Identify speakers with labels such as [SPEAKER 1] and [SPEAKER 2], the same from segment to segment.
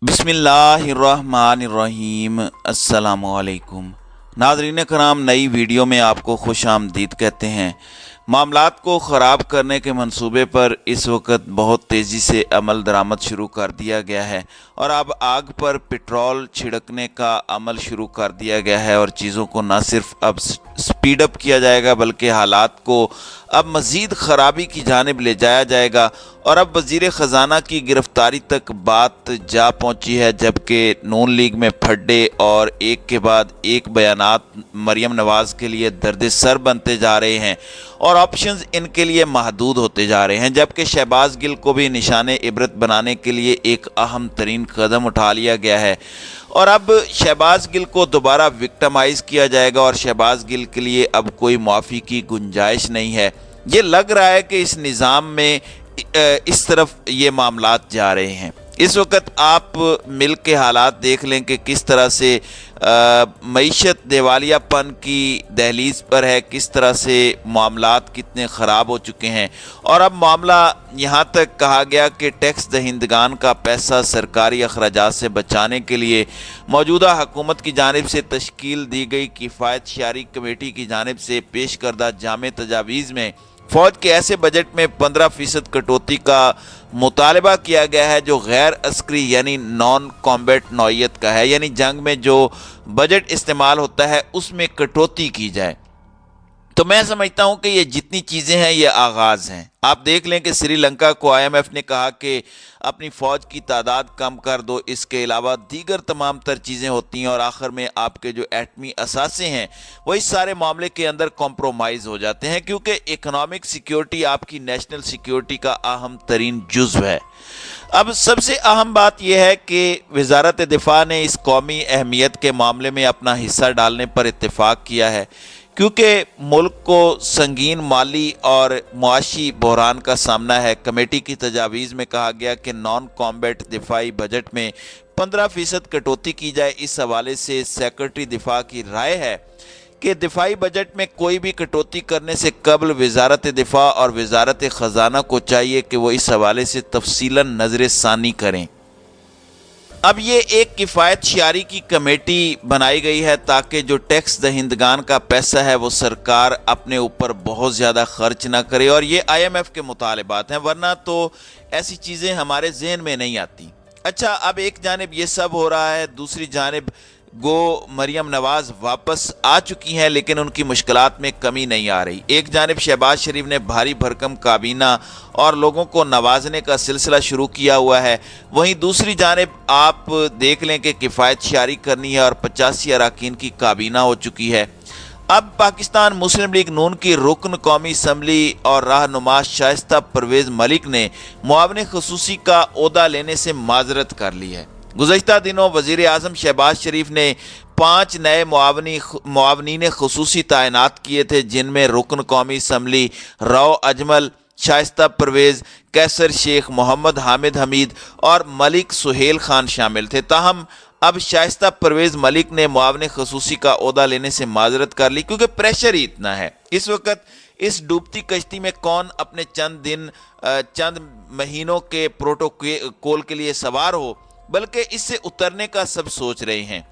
[SPEAKER 1] बिस्मिल्लाहिर्रहमानिर्रहीम। अस्सलामुअलैकुम नाज़रीन कराम, नई वीडियो में आपको खुश आमदीद कहते हैं। मामलात को ख़राब करने के मंसूबे पर इस वक्त बहुत तेज़ी से अमल दरामद शुरू कर दिया गया है और अब आग पर पेट्रोल छिड़कने का अमल शुरू कर दिया गया है और चीज़ों को न सिर्फ अब स्पीड अप किया जाएगा बल्कि हालात को अब मज़ीद ख़राबी की जानिब ले जाया जाएगा। और अब वज़ीर ख़जाना की गिरफ़्तारी तक बात जा पहुंची है, जबकि नून लीग में फड्डे और एक के बाद एक बयानात मरीम नवाज़ के लिए दर्द सर बनते जा रहे हैं और ऑप्शंस इनके लिए महदूद होते जा रहे हैं। जबकि शहबाज गिल को भी निशाने इबरत बनाने के लिए एक अहम तरीन कदम उठा लिया गया है और अब शहबाज गिल को दोबारा विक्टिमाइज़ किया जाएगा और शहबाज गिल के लिए अब कोई माफ़ी की गुंजाइश नहीं है। ये लग रहा है कि इस निज़ाम में इस तरफ ये मामलात जा रहे हैं। इस वक्त आप मिल के हालात देख लें कि किस तरह से मईशत दिवालियापन की दहलीज पर है, किस तरह से मामलात कितने ख़राब हो चुके हैं। और अब मामला यहाँ तक कहा गया कि टैक्स दहिंदगान का पैसा सरकारी अखराजात से बचाने के लिए मौजूदा हुकूमत की जानिब से तश्कील दी गई किफ़ायत शारी कमेटी की जानिब से पेश करदा जामे तजावीज़ में फ़ौज के ऐसे बजट में 15% कटौती का मुतालबा किया गया है जो गैर अस्करी यानी नॉन कॉम्बैट नौइयत का है, यानी जंग में जो बजट इस्तेमाल होता है उसमें कटौती की जाए। तो मैं समझता हूं कि ये जितनी चीज़ें हैं ये आगाज़ हैं। आप देख लें कि श्रीलंका को IMF ने कहा कि अपनी फ़ौज की तादाद कम कर दो, इसके अलावा दीगर तमाम तर चीज़ें होती हैं और आखिर में आपके जो एटमी असासे हैं वो इस सारे मामले के अंदर कॉम्प्रोमाइज़ हो जाते हैं, क्योंकि इकनॉमिक सिक्योरिटी आपकी नेशनल सिक्योरिटी का अहम तरीन जुज़्व है। अब सबसे अहम बात यह है कि वज़ारत दिफा ने इस कौमी अहमियत के मामले में अपना हिस्सा डालने पर इत्तेफाक किया है, क्योंकि मुल्क को संगीन माली और मुआशी बहरान का सामना है। कमेटी की तजावीज़ में कहा गया कि नॉन कॉम्बैट दिफाई बजट में 15% कटौती की जाए। इस हवाले से सेक्रेटरी दिफा की राय है कि दिफाई बजट में कोई भी कटौती करने से कबल वज़ारत दिफा और वज़ारत ख़जाना को चाहिए कि वो इस हवाले से तफसीलन नज़र सानी करें। अब ये एक किफ़ायत शारी की कमेटी बनाई गई है ताकि जो टैक्स दहिंदगान का पैसा है वो सरकार अपने ऊपर बहुत ज़्यादा खर्च ना करे, और ये IMF के मुतालिबात हैं, वरना तो ऐसी चीज़ें हमारे जहन में नहीं आती। अच्छा, अब एक जानिब ये सब हो रहा है, दूसरी जानिब गो मरीम नवाज़ वापस आ चुकी हैं लेकिन उनकी मुश्किलात में कमी नहीं आ रही। एक जानिब शहबाज शरीफ ने भारी भरकम काबीना और लोगों को नवाजने का सिलसिला शुरू किया हुआ है, वहीं दूसरी जानिब आप देख लें कि किफ़ायत शारी करनी है और 85 अरकान की काबीना हो चुकी है। अब पाकिस्तान मुस्लिम लीग नून की रुकन कौमी असम्बली और रहनुमा शाइस्ता परवेज़ मलिक ने मुआविन ख़ुसूसी का ओहदा लेने से माजरत कर ली है। गुज़श्ता दिनों वज़ीर आज़म शहबाज शरीफ ने 5 नए मुआवनीन ख़ुसूसी तैनात किए थे, जिनमें रुकन कौमी असम्बली रौ अजमल, शाइस्ता परवेज़, कैसर शेख, मोहम्मद हामिद हमीद और मलिक सुहेल खान शामिल थे। ताहम अब शाइस्ता परवेज़ मलिक ने मुआविन ख़ुसूसी का ओहदा लेने से माजरत कर ली, क्योंकि प्रेशर ही इतना है। इस वक्त इस डूबती कश्ती में कौन अपने चंद महीनों के प्रोटोकॉल के लिए सवार हो, बल्कि इससे उतरने का सब सोच रहे हैं।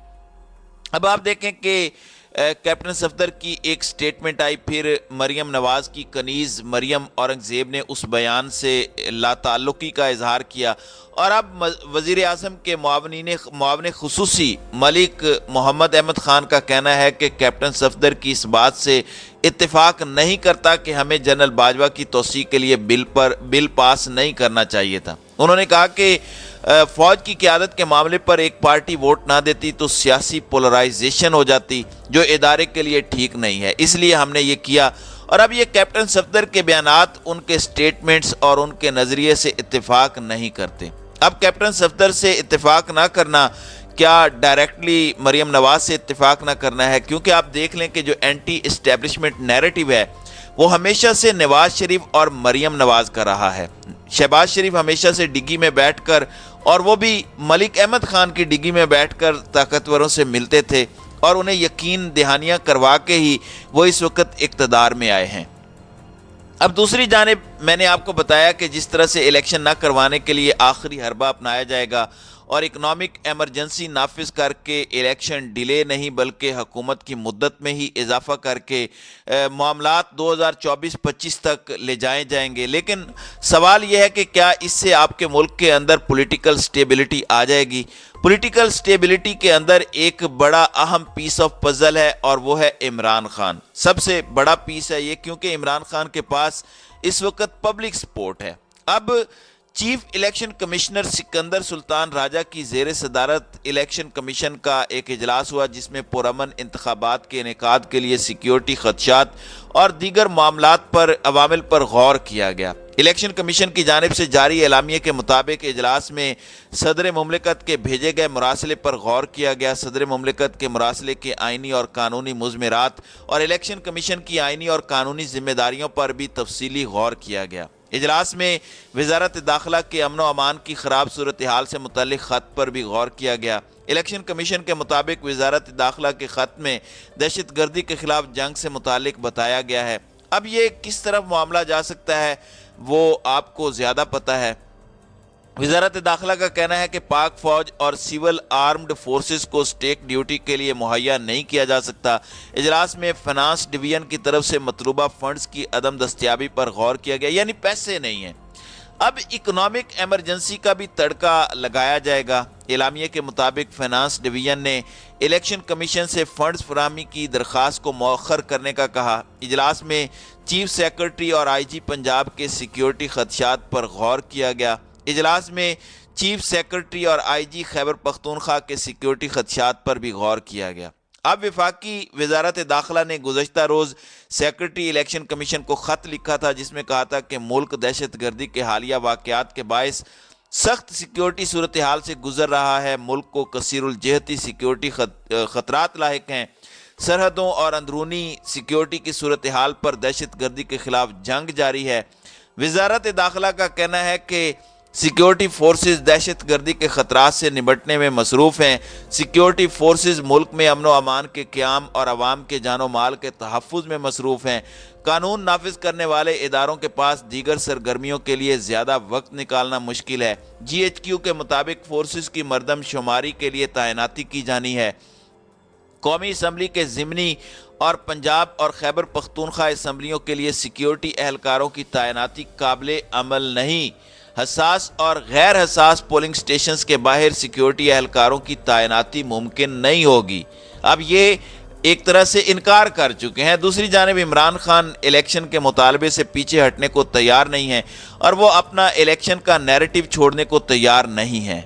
[SPEAKER 1] अब आप देखें कि कैप्टन सफदर की एक स्टेटमेंट आई, फिर मरीम नवाज़ की कनीज़ मरीम औरंगज़ेब ने उस बयान से लाताल्लुकी का इजहार किया, और अब वज़ीर आज़म के मुआविन ख़ुसूसी मलिक मोहम्मद अहमद ख़ान का कहना है कि कैप्टन सफदर की इस बात से इत्तेफाक नहीं करता कि हमें जनरल बाजवा की तोसी के लिए बिल पास नहीं करना चाहिए था। उन्होंने कहा कि फ़ौज की क़यादत के मामले पर एक पार्टी वोट ना देती तो सियासी पोलराइजेशन हो जाती, जो इदारे के लिए ठीक नहीं है, इसलिए हमने ये किया। और अब ये कैप्टन सफदर के बयानात उनके स्टेटमेंट्स और उनके नज़रिए से इत्तेफाक नहीं करते। अब कैप्टन सफदर से इत्तेफाक ना करना क्या डायरेक्टली मरीम नवाज़ से इत्तेफाक ना करना है, क्योंकि आप देख लें कि जो एंटी इस्टेब्लिशमेंट नैरेटिव है वो हमेशा से नवाज शरीफ और मरीम नवाज़ का रहा है। शहबाज शरीफ हमेशा से डिग्गी में बैठकर, और वो भी मलिक अहमद ख़ान की डिग्गी में बैठकर ताकतवरों से मिलते थे और उन्हें यकीन दहानियाँ करवा के ही वो इस वक्त इक़्तिदार में आए हैं। अब दूसरी जानिब मैंने आपको बताया कि जिस तरह से इलेक्शन ना करवाने के लिए आखिरी हरबा अपनाया जाएगा اور اکنامک ایمرجنسی نافذ کر کے الیکشن ڈیلے نہیں بلکہ حکومت کی مدت میں ہی اضافہ کر کے معاملات 2024-25 تک لے جائے جائیں گے۔ لیکن سوال یہ ہے کہ کیا اس سے آپ کے ملک کے اندر پولیٹیکل سٹیبلٹی آ جائے گی؟ پولیٹیکل سٹیبلٹی کے اندر ایک بڑا اہم پیس آف پزل ہے اور وہ ہے عمران خان۔ سب سے بڑا پیس ہے یہ، کیونکہ عمران خان کے پاس اس وقت پبلک سپورٹ ہے۔ اب چیف الیکشن کمشنر سکندر سلطان راجہ کی زیر صدارت الیکشن کمیشن کا ایک اجلاس ہوا، جس میں پرامن انتخابات کے انعقاد کے لیے سیکیورٹی خدشات اور دیگر معاملات پر عوامل پر غور کیا گیا۔ الیکشن کمیشن کی جانب سے جاری اعلامیے کے مطابق اجلاس میں صدر مملکت کے بھیجے گئے مراسلے پر غور کیا گیا۔ صدر مملکت کے مراسلے کے آئینی اور قانونی مضمرات اور الیکشن کمیشن کی آئینی اور قانونی ذمہ داریوں پر بھی تفصیلی غور کیا گیا۔ اجلاس میں وزارت داخلہ کے امن و امان کی خراب صورتحال سے متعلق خط پر بھی غور کیا گیا۔ الیکشن کمیشن کے مطابق وزارت داخلہ کے خط میں دہشت گردی کے خلاف جنگ سے متعلق بتایا گیا ہے۔ اب یہ کس طرف معاملہ جا سکتا ہے وہ آپ کو زیادہ پتہ ہے۔ وزارت داخلہ کا کہنا ہے کہ پاک فوج اور سول آرمڈ فورسز کو سٹیک ڈیوٹی کے لیے مہیا نہیں کیا جا سکتا۔ اجلاس میں فنانس ڈویژن کی طرف سے مطلوبہ فنڈز کی عدم دستیابی پر غور کیا گیا، یعنی پیسے نہیں ہیں۔ اب اکنامک ایمرجنسی کا بھی تڑکا لگایا جائے گا۔ اعلامیے کے مطابق فنانس ڈویژن نے الیکشن کمیشن سے فنڈز فراہمی کی درخواست کو مؤخر کرنے کا کہا۔ اجلاس میں چیف سیکرٹری اور آئی جی پنجاب کے سیکیورٹی خدشات پر غور کیا گیا۔ اجلاس میں چیف سیکرٹری اور آئی جی خیبر پختونخوا کے سیکیورٹی خدشات پر بھی غور کیا گیا۔ اب وفاقی وزارت داخلہ نے گزشتہ روز سیکرٹری الیکشن کمیشن کو خط لکھا تھا، جس میں کہا تھا کہ ملک دہشت گردی کے حالیہ واقعات کے باعث سخت سیکیورٹی صورتحال سے گزر رہا ہے۔ ملک کو کثیر الجہتی سیکیورٹی خطرات لاحق ہیں۔ سرحدوں اور اندرونی سیکیورٹی کی صورتحال پر دہشت گردی کے خلاف جنگ جاری ہے۔ وزارت داخلہ کا کہنا ہے کہ سیکیورٹی فورسز دہشت گردی کے خطرات سے نمٹنے میں مصروف ہیں۔ سیکیورٹی فورسز ملک میں امن و امان کے قیام اور عوام کے جان و مال کے تحفظ میں مصروف ہیں۔ قانون نافذ کرنے والے اداروں کے پاس دیگر سرگرمیوں کے لیے زیادہ وقت نکالنا مشکل ہے۔ جی ایچ کیو کے مطابق فورسز کی مردم شماری کے لیے تعیناتی کی جانی ہے۔ قومی اسمبلی کے ضمنی اور پنجاب اور خیبر پختونخوا اسمبلیوں کے لیے سیکیورٹی اہلکاروں کی تعیناتی قابل عمل نہیں۔ حساس اور غیر حساس پولنگ سٹیشنز کے باہر سیکیورٹی اہلکاروں کی تعیناتی ممکن نہیں ہوگی۔ اب یہ ایک طرح سے انکار کر چکے ہیں۔ دوسری جانب عمران خان الیکشن کے مطالبے سے پیچھے ہٹنے کو تیار نہیں ہیں اور وہ اپنا الیکشن کا نیریٹو چھوڑنے کو تیار نہیں ہیں۔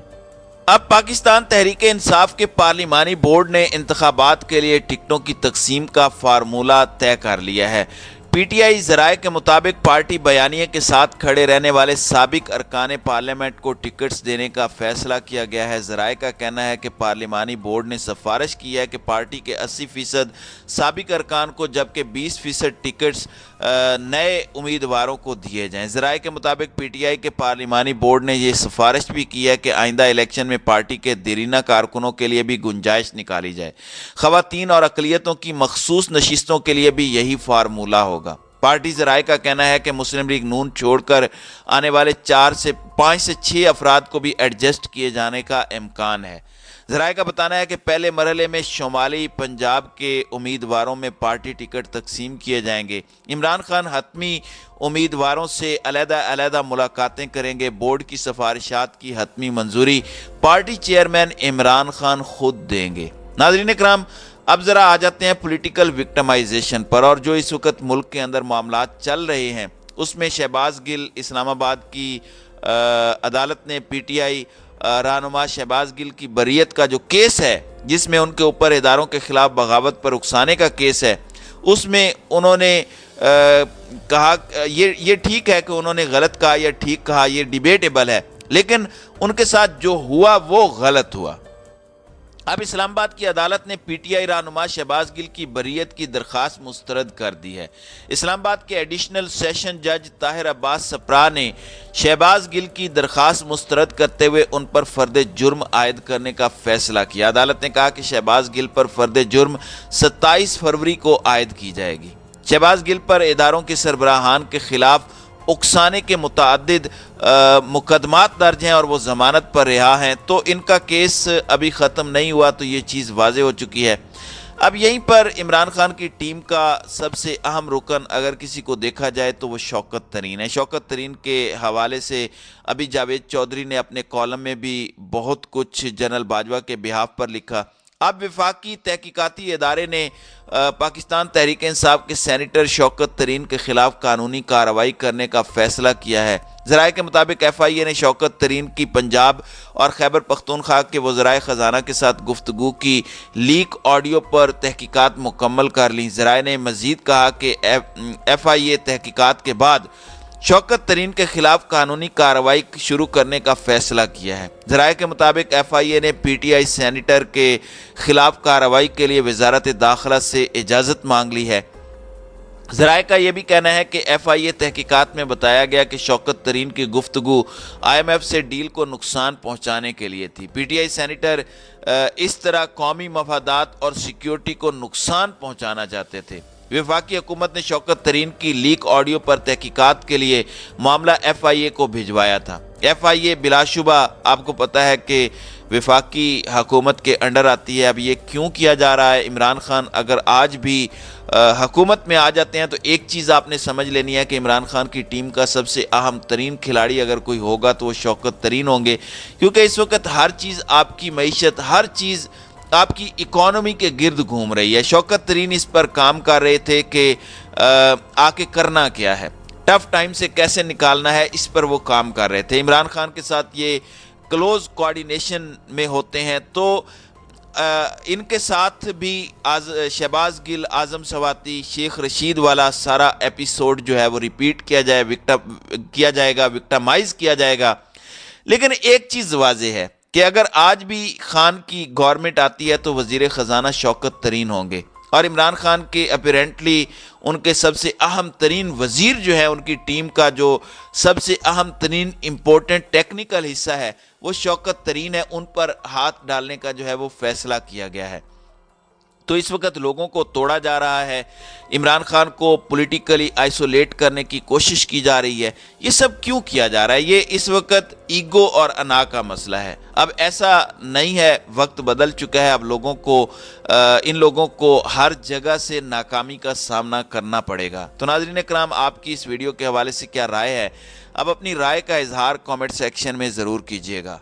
[SPEAKER 1] اب پاکستان تحریک انصاف کے پارلیمانی بورڈ نے انتخابات کے لیے ٹکٹوں کی تقسیم کا فارمولہ طے کر لیا ہے۔ پی ٹی آئی ذرائع کے مطابق پارٹی بیانیے کے ساتھ کھڑے رہنے والے سابق ارکان پارلیمنٹ کو ٹکٹس دینے کا فیصلہ کیا گیا ہے۔ ذرائع کا کہنا ہے کہ پارلیمانی بورڈ نے سفارش کی ہے کہ پارٹی کے 80% سابق ارکان کو جبکہ 20% ٹکٹس نئے امیدواروں کو دیے جائیں۔ ذرائع کے مطابق پی ٹی آئی کے پارلیمانی بورڈ نے یہ سفارش بھی کی ہے کہ آئندہ الیکشن میں پارٹی کے دیرینہ کارکنوں کے لیے بھی گنجائش نکالی جائے۔ خواتین اور اقلیتوں کی مخصوص نشستوں کے لیے بھی یہی فارمولہ ہوگا۔ پارٹی ذرائع کا کہنا ہے کہ مسلم لیگ نون چھوڑ کر آنے والے 5 سے 6 افراد کو بھی ایڈجسٹ کیے جانے کا امکان ہے۔ ذرائع کا بتانا ہے کہ پہلے مرحلے میں شمالی پنجاب کے امیدواروں میں پارٹی ٹکٹ تقسیم کیے جائیں گے۔ عمران خان حتمی امیدواروں سے علیحدہ ملاقاتیں کریں گے۔ بورڈ کی سفارشات کی حتمی منظوری پارٹی چیئرمین عمران خان خود دیں گے۔ ناظرین کرام، اب ذرا آ جاتے ہیں پولیٹیکل وکٹمائزیشن پر، اور جو اس وقت ملک کے اندر معاملات چل رہے ہیں اس میں شہباز گل، اسلام آباد کی عدالت نے پی ٹی آئی رہنما شہباز گل کی بریت کا جو کیس ہے، جس میں ان کے اوپر اداروں کے خلاف بغاوت پر اکسانے کا کیس ہے، اس میں انہوں نے کہا یہ ٹھیک ہے کہ انہوں نے غلط کہا یا ٹھیک کہا، یہ ڈیبیٹیبل ہے، لیکن ان کے ساتھ جو ہوا وہ غلط ہوا۔ اب اسلام آباد کی عدالت نے پی ٹی آئی رہنما شہباز گل کی بریت کی درخواست مسترد کر دی ہے۔ اسلام آباد کے ایڈیشنل سیشن جج طاہر عباس سپرا نے شہباز گل کی درخواست مسترد کرتے ہوئے ان پر فرد جرم عائد کرنے کا فیصلہ کیا۔ عدالت نے کہا کہ شہباز گل پر فرد جرم 27 فروری کو عائد کی جائے گی۔ شہباز گل پر اداروں کے سربراہان کے خلاف उकसाने के मुतअद्दिद मुकदमात दर्ज हैं और वो ज़मानत पर रिहा हैं, तो इनका केस अभी ख़त्म नहीं हुआ, तो ये चीज़ वाज़ेह हो चुकी है। अब यहीं पर इमरान खान की टीम का सबसे अहम रुकन अगर किसी को देखा जाए तो वो शौकत तरीन है। शौकत तरीन के हवाले से अभी जावेद चौधरी ने अपने कॉलम में भी बहुत कुछ जनरल बाजवा के बिहाफ पर लिखा। अब वफाकी तहकीकाती इदारे ने पाकिस्तान तहरीक इंसाफ के सेनेटर शौकत तरीन के खिलाफ कानूनी कार्रवाई करने का फैसला किया है। ज़राए के मुताबिक FIA ने शौकत तरीन की पंजाब और खैबर पख्तूनख्वा के वज़राए ख़जाना के साथ गुफ्तगू की लीक ऑडियो पर तहकीकात मुकम्मल कर ली। ज़राए ने मज़ीद कहा कि FIA तहकीकात के बाद शौकत तरीन के खिलाफ कानूनी कार्रवाई शुरू करने का फैसला किया है। ज़राए के मुताबिक FIA ने PTI सेनेटर के खिलाफ कार्रवाई के लिए वजारत दाखिला से इजाज़त मांग ली है। ज़राए का यह भी कहना है कि FIA तहकीकात में बताया गया कि शौकत तरीन की गुफ्तगू IMF से डील को नुकसान पहुंचाने के लिए थी। PTI सेनेटर इस तरह कौमी मफादात और सिक्योरिटी को नुकसान पहुंचाना चाहते थे। वफाकी हुकूमत ने शौकत तरीन की लीक ऑडियो पर तहकीकात के लिए मामला FIA को भिजवाया था। FIA बिलाशुबा आपको पता है कि वफाकी हुकूमत के अंडर आती है। अब ये क्यों किया जा रहा है? इमरान खान अगर आज भी हुकूमत में आ जाते हैं तो एक चीज़ आपने समझ लेनी है कि इमरान खान की टीम का सबसे अहम तरीन खिलाड़ी अगर कोई होगा तो वो शौकत तरीन होंगे, क्योंकि इस वक्त हर चीज़ आपकी मईशत, हर चीज़ आपकी इकोनॉमी के गिर्द घूम रही है। शौकत तरीन इस पर काम कर रहे थे कि आके करना क्या है, टफ टाइम से कैसे निकालना है, इस पर वो काम कर रहे थे। इमरान खान के साथ ये क्लोज कोऑर्डिनेशन में होते हैं, तो इनके साथ भी शहबाज गिल, आज़म सवाती, शेख रशीद वाला सारा एपिसोड जो है वो रिपीट किया जाएगा, विक्टिमाइज किया जाएगा। लेकिन एक चीज़ वाज़ेह है कि अगर आज भी खान की गवर्नमेंट आती है तो वज़ीर ख़जाना शौकत तरीन होंगे, और इमरान खान के अपरेंटली उनके सबसे अहम तरीन वज़ीर जो है, उनकी टीम का जो सबसे अहम तरीन इम्पोर्टेंट टेक्निकल हिस्सा है वो शौकत तरीन है। उन पर हाथ डालने का जो है वो फैसला किया गया है। तो इस वक्त लोगों को तोड़ा जा रहा है, इमरान खान को पॉलिटिकली आइसोलेट करने की कोशिश की जा रही है। ये सब क्यों किया जा रहा है? ये इस वक्त ईगो और अना का मसला है। अब ऐसा नहीं है, वक्त बदल चुका है। अब इन लोगों को हर जगह से नाकामी का सामना करना पड़ेगा। तो नाज़रीन इकराम, आपकी इस वीडियो के हवाले से क्या राय है? अब अपनी राय का इजहार कमेंट सेक्शन में ज़रूर कीजिएगा।